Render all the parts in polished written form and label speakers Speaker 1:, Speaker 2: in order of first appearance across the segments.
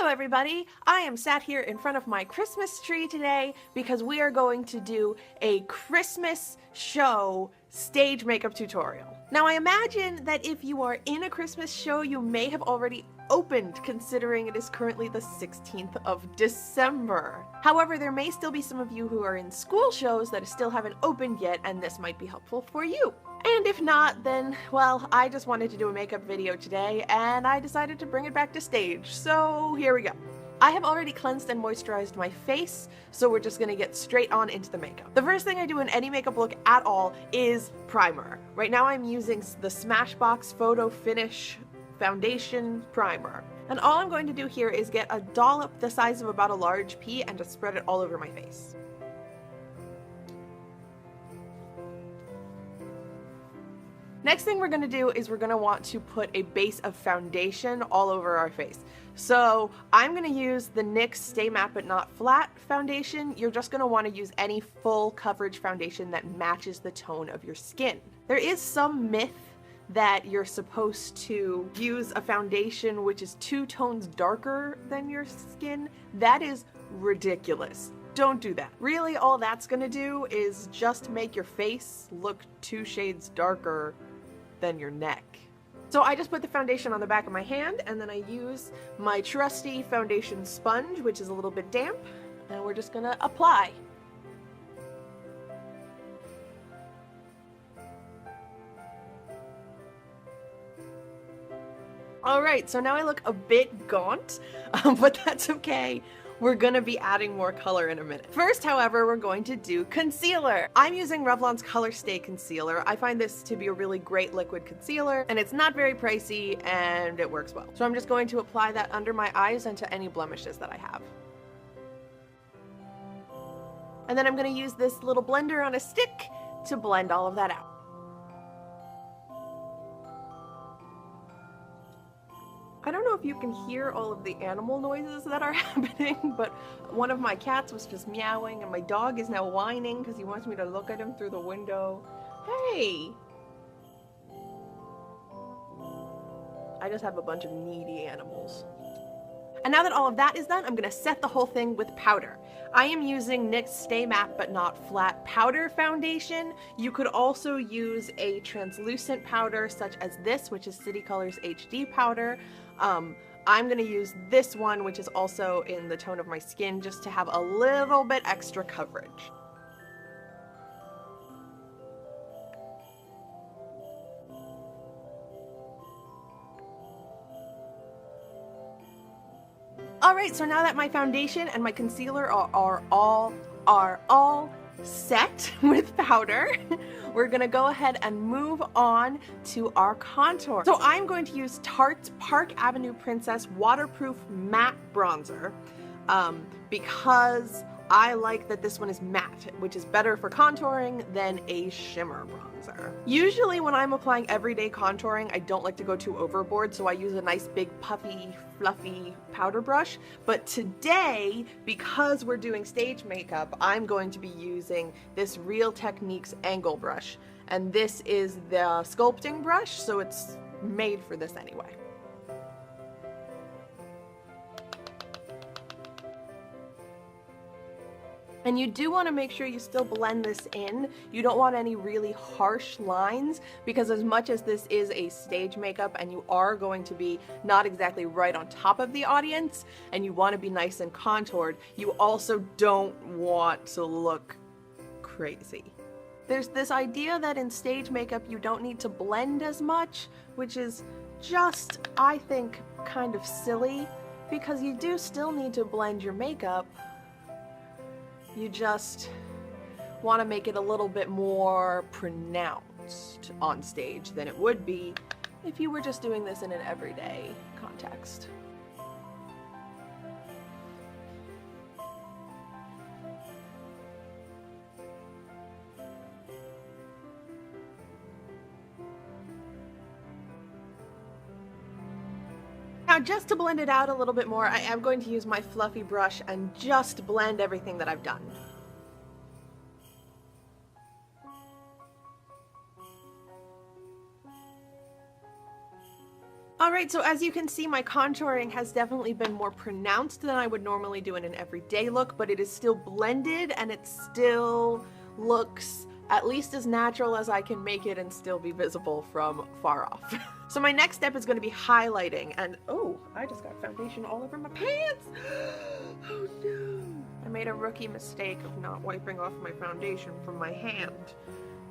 Speaker 1: Hello everybody! I am sat here in front of my Christmas tree today because we are going to do a Christmas show stage makeup tutorial. Now I imagine that if you are in a Christmas show you may have already opened, considering it is currently the 16th of December. However, there may still be some of you who are in school shows that still haven't opened yet, and this might be helpful for you. And if not, then, well, I just wanted to do a makeup video today, and I decided to bring it back to stage, so here we go. I have already cleansed and moisturized my face, so we're just gonna get straight on into the makeup. The first thing I do in any makeup look at all is primer. Right now I'm using the Smashbox Photo Finish Foundation Primer. And all I'm going to do here is get a dollop the size of about a large pea and just spread it all over my face. Next thing we're going to do is we're going to want to put a base of foundation all over our face. So I'm going to use the NYX Stay Matte But Not Flat foundation. You're just going to want to use any full coverage foundation that matches the tone of your skin. There is some myth that you're supposed to use a foundation which is 2 tones darker than your skin. That is ridiculous. Don't do that. Really, all that's gonna do is just make your face look 2 shades darker than your neck. So I just put the foundation on the back of my hand, and then I use my trusty foundation sponge, which is a little bit damp, and we're just gonna apply. Alright, so now I look a bit gaunt, but that's okay. We're gonna be adding more color in a minute. First, however, we're going to do concealer. I'm using Revlon's Color Stay Concealer. I find this to be a really great liquid concealer, and it's not very pricey, and it works well. So I'm just going to apply that under my eyes and to any blemishes that I have. And then I'm gonna use this little blender on a stick to blend all of that out. I don't know if you can hear all of the animal noises that are happening, but one of my cats was just meowing and my dog is now whining because he wants me to look at him through the window. Hey! I just have a bunch of needy animals. And now that all of that is done, I'm going to set the whole thing with powder. I am using NYX Stay Matte But Not Flat powder foundation. You could also use a translucent powder such as this, which is City Colors HD powder. I'm going to use this one, which is also in the tone of my skin, just to have a little bit extra coverage. Alright, so now that my foundation and my concealer are all set with powder, we're gonna go ahead and move on to our contour. So I'm going to use Tarte's Park Avenue Princess Waterproof Matte Bronzer because I like that this one is matte, which is better for contouring than a shimmer bronzer. Usually when I'm applying everyday contouring, I don't like to go too overboard, so I use a nice big puffy, fluffy powder brush. But today, because we're doing stage makeup, I'm going to be using this Real Techniques angle brush. And this is the sculpting brush, so it's made for this anyway. And you do want to make sure you still blend this in. You don't want any really harsh lines, because as much as this is a stage makeup and you are going to be not exactly right on top of the audience and you want to be nice and contoured, you also don't want to look crazy. There's this idea that in stage makeup you don't need to blend as much, which is just, I think, kind of silly, because you do still need to blend your makeup. You just want to make it a little bit more pronounced on stage than it would be if you were just doing this in an everyday context. Now, just to blend it out a little bit more, I am going to use my fluffy brush and just blend everything that I've done. Alright, so as you can see, my contouring has definitely been more pronounced than I would normally do in an everyday look, but it is still blended and it still looks at least as natural as I can make it and still be visible from far off. So my next step is going to be highlighting, and oh, I just got foundation all over my pants! Oh no! I made a rookie mistake of not wiping off my foundation from my hand,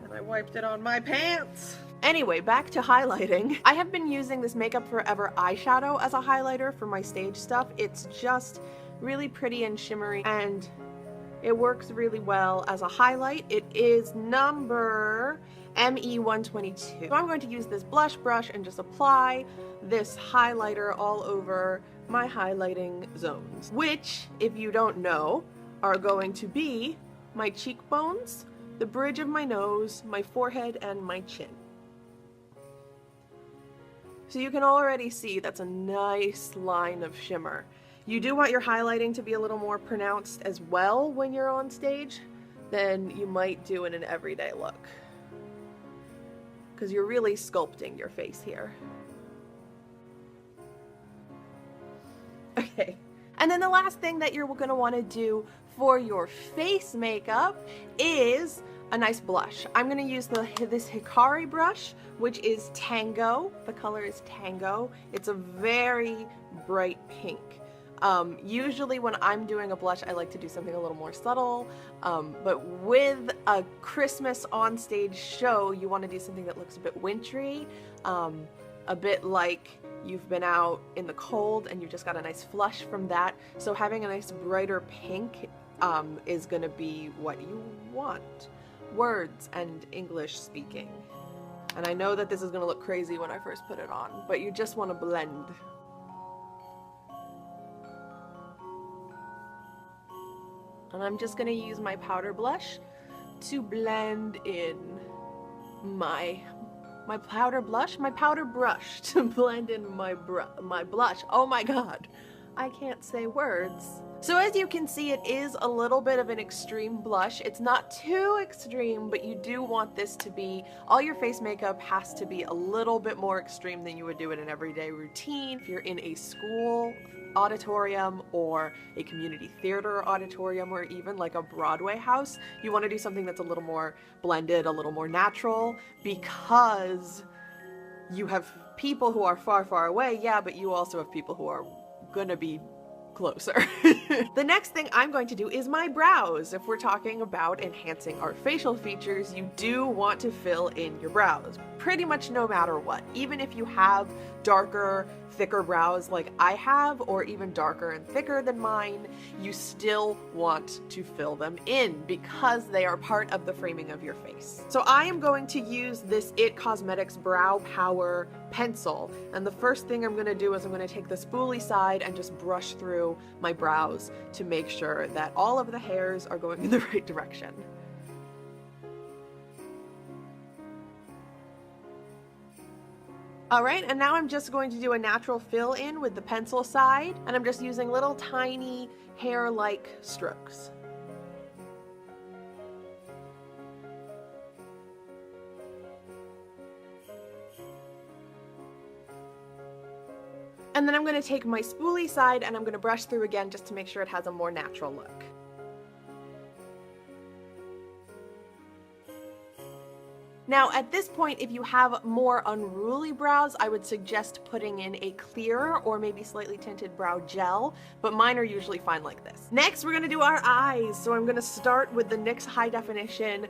Speaker 1: and I wiped it on my pants! Anyway, back to highlighting. I have been using this Makeup Forever eyeshadow as a highlighter for my stage stuff. It's just really pretty and shimmery, and it works really well as a highlight. It is number ME122. So I'm going to use this blush brush and just apply this highlighter all over my highlighting zones, which, if you don't know, are going to be my cheekbones, the bridge of my nose, my forehead, and my chin. So you can already see that's a nice line of shimmer. You do want your highlighting to be a little more pronounced as well when you're on stage than you might do in an everyday look, because you're really sculpting your face here. Okay, and then the last thing that you're going to want to do for your face makeup is a nice blush. I'm going to use this Hikari brush, which is Tango. The color is Tango. It's a very bright pink. Usually when I'm doing a blush, I like to do something a little more subtle, but with a Christmas onstage show, you want to do something that looks a bit wintry, a bit like you've been out in the cold and you just got a nice flush from that. So having a nice brighter pink is going to be what you want. Words and English speaking. And I know that this is going to look crazy when I first put it on, but you just want to blend. And I'm just going to use my powder blush to blend in my powder brush to blend in my blush. Oh my god, I can't say words. So as you can see, it is a little bit of an extreme blush. It's not too extreme, but you do want this to be, all your face makeup has to be a little bit more extreme than you would do in an everyday routine. If you're in a school auditorium or a community theater auditorium or even like a Broadway house, you want to do something that's a little more blended, a little more natural, because you have people who are far, far away, yeah, but you also have people who are gonna be closer. The next thing I'm going to do is my brows. If we're talking about enhancing our facial features, you do want to fill in your brows pretty much no matter what. Even if you have darker, thicker brows like I have, or even darker and thicker than mine, you still want to fill them in because they are part of the framing of your face. So I am going to use this IT Cosmetics Brow Power pencil, and the first thing I'm going to do is I'm going to take the spoolie side and just brush through my brows to make sure that all of the hairs are going in the right direction. Alright, and now I'm just going to do a natural fill in with the pencil side, and I'm just using little tiny hair-like strokes. And then I'm going to take my spoolie side and I'm going to brush through again just to make sure it has a more natural look. Now at this point, if you have more unruly brows, I would suggest putting in a clearer or maybe slightly tinted brow gel, but mine are usually fine like this. Next, we're going to do our eyes. So I'm going to start with the NYX High Definition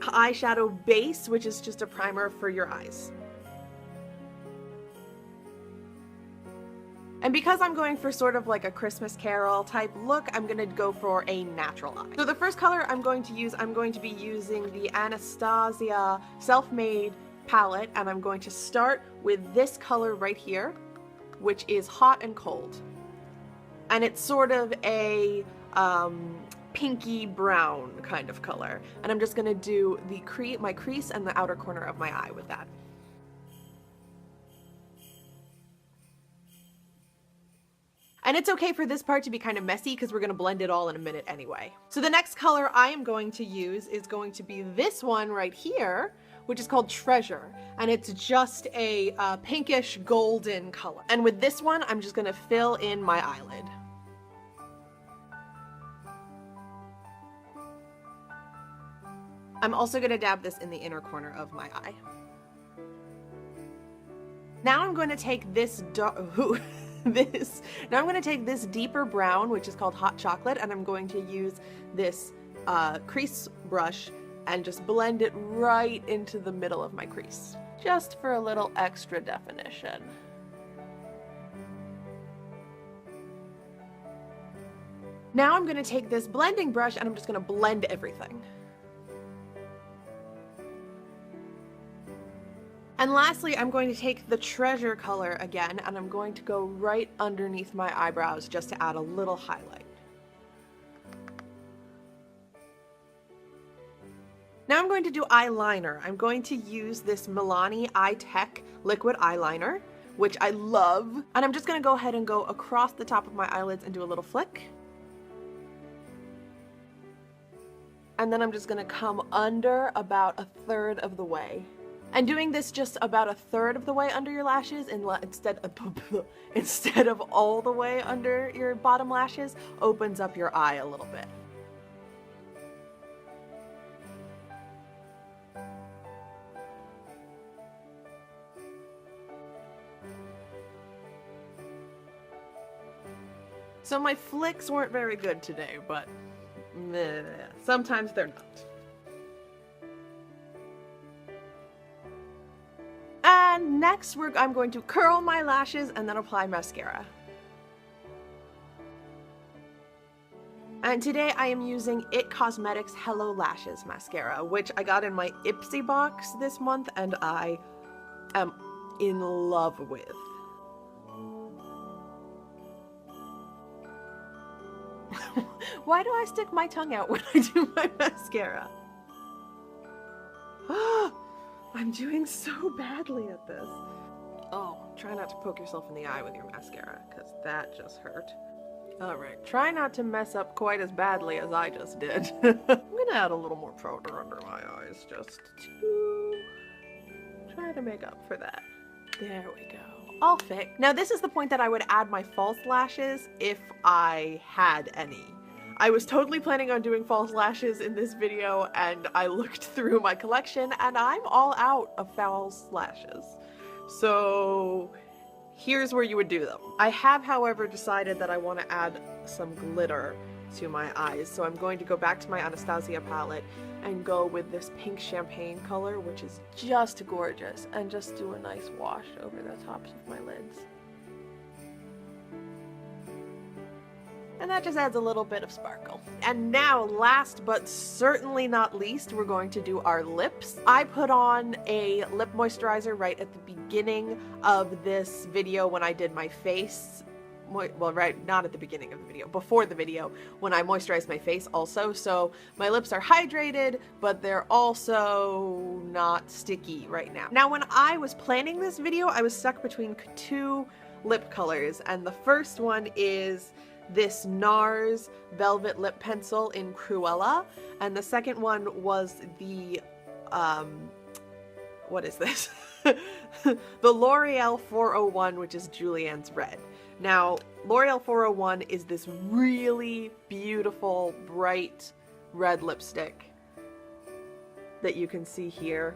Speaker 1: eyeshadow base, which is just a primer for your eyes. And because I'm going for sort of like a Christmas Carol type look, I'm going to go for a natural eye. So the first color I'm going to be using the Anastasia Self-Made palette, and I'm going to start with this color right here, which is Hot and Cold. And it's sort of a pinky brown kind of color. And I'm just going to do my crease and the outer corner of my eye with that. And it's okay for this part to be kind of messy because we're going to blend it all in a minute anyway. So the next color I am going to use is going to be this one right here, which is called Treasure, and it's just a pinkish golden color. And with this one, I'm just gonna fill in my eyelid. I'm also gonna dab this in the inner corner of my eye. Now I'm going to take this now I'm going to take this deeper brown, which is called Hot Chocolate, and I'm going to use this crease brush and just blend it right into the middle of my crease, just for a little extra definition. Now I'm going to take this blending brush and I'm just going to blend everything. And lastly, I'm going to take the Treasure color again, and I'm going to go right underneath my eyebrows just to add a little highlight. Now I'm going to do eyeliner. I'm going to use this Milani Eye Tech liquid eyeliner, which I love. And I'm just going to go ahead and go across the top of my eyelids and do a little flick. And then I'm just going to come under about 1/3 of the way. And doing this just about 1/3 of the way under your lashes instead of all the way under your bottom lashes opens up your eye a little bit. So my flicks weren't very good today, but sometimes they're not. And next I'm going to curl my lashes and then apply mascara. And today I am using IT Cosmetics Hello Lashes mascara, which I got in my Ipsy box this month and I am in love with. Why do I stick my tongue out when I do my mascara? I'm doing so badly at this. Oh, try not to poke yourself in the eye with your mascara, because that just hurt. Alright, try not to mess up quite as badly as I just did. I'm gonna add a little more powder under my eyes just to try to make up for that. There we go. All fixed. Now this is the point that I would add my false lashes if I had any. I was totally planning on doing false lashes in this video and I looked through my collection and I'm all out of false lashes. So here's where you would do them. I have, however, decided that I want to add some glitter to my eyes. So I'm going to go back to my Anastasia palette and go with this pink champagne color, which is just gorgeous, and just do a nice wash over the tops of my lids. And that just adds a little bit of sparkle. And now, last but certainly not least, we're going to do our lips. I put on a lip moisturizer right at the beginning of this video when I did my face. Well, right, not at the beginning of the video, before the video, when I moisturized my face also. So my lips are hydrated, but they're also not sticky right now. Now, when I was planning this video, I was stuck between two lip colors, and the first one is this NARS Velvet Lip Pencil in Cruella, and the second one was the, what is this? The L'Oreal 401, which is Julienne's Red. Now, L'Oreal 401 is this really beautiful, bright red lipstick that you can see here.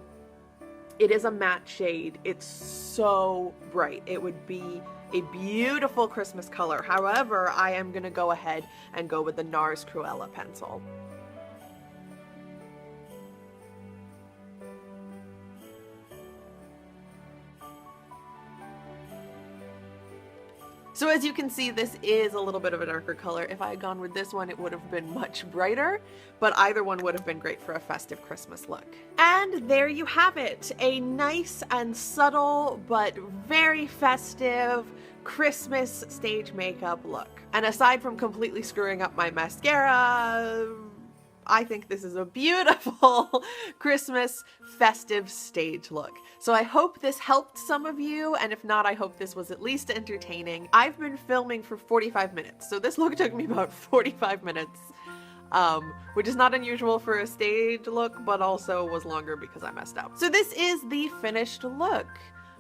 Speaker 1: It is a matte shade. It's so bright. It would be a beautiful Christmas color. However, I am going to go ahead and go with the NARS Cruella pencil. So as you can see, this is a little bit of a darker color. If I had gone with this one, it would have been much brighter, but either one would have been great for a festive Christmas look. And there you have it, a nice and subtle, but very festive Christmas stage makeup look. And aside from completely screwing up my mascara, I think this is a beautiful Christmas festive stage look. So I hope this helped some of you, and if not, I hope this was at least entertaining. I've been filming for 45 minutes, so this look took me about 45 minutes. which is not unusual for a stage look, but also was longer because I messed up. So this is the finished look.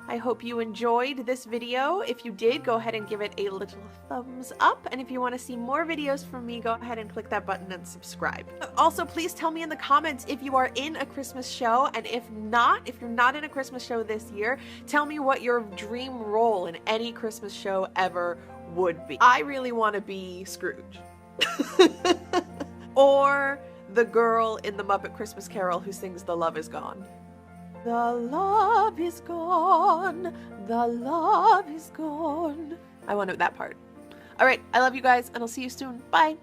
Speaker 1: I hope you enjoyed this video. If you did, go ahead and give it a little thumbs up. And if you want to see more videos from me, go ahead and click that button and subscribe. Also, please tell me in the comments if you are in a Christmas show, and if you're not in a Christmas show this year, tell me what your dream role in any Christmas show ever would be. I really want to be Scrooge. Or the girl in the Muppet Christmas Carol who sings "The Love Is Gone." The love is gone, the love is gone. I want that part. All right, I love you guys, and I'll see you soon. Bye.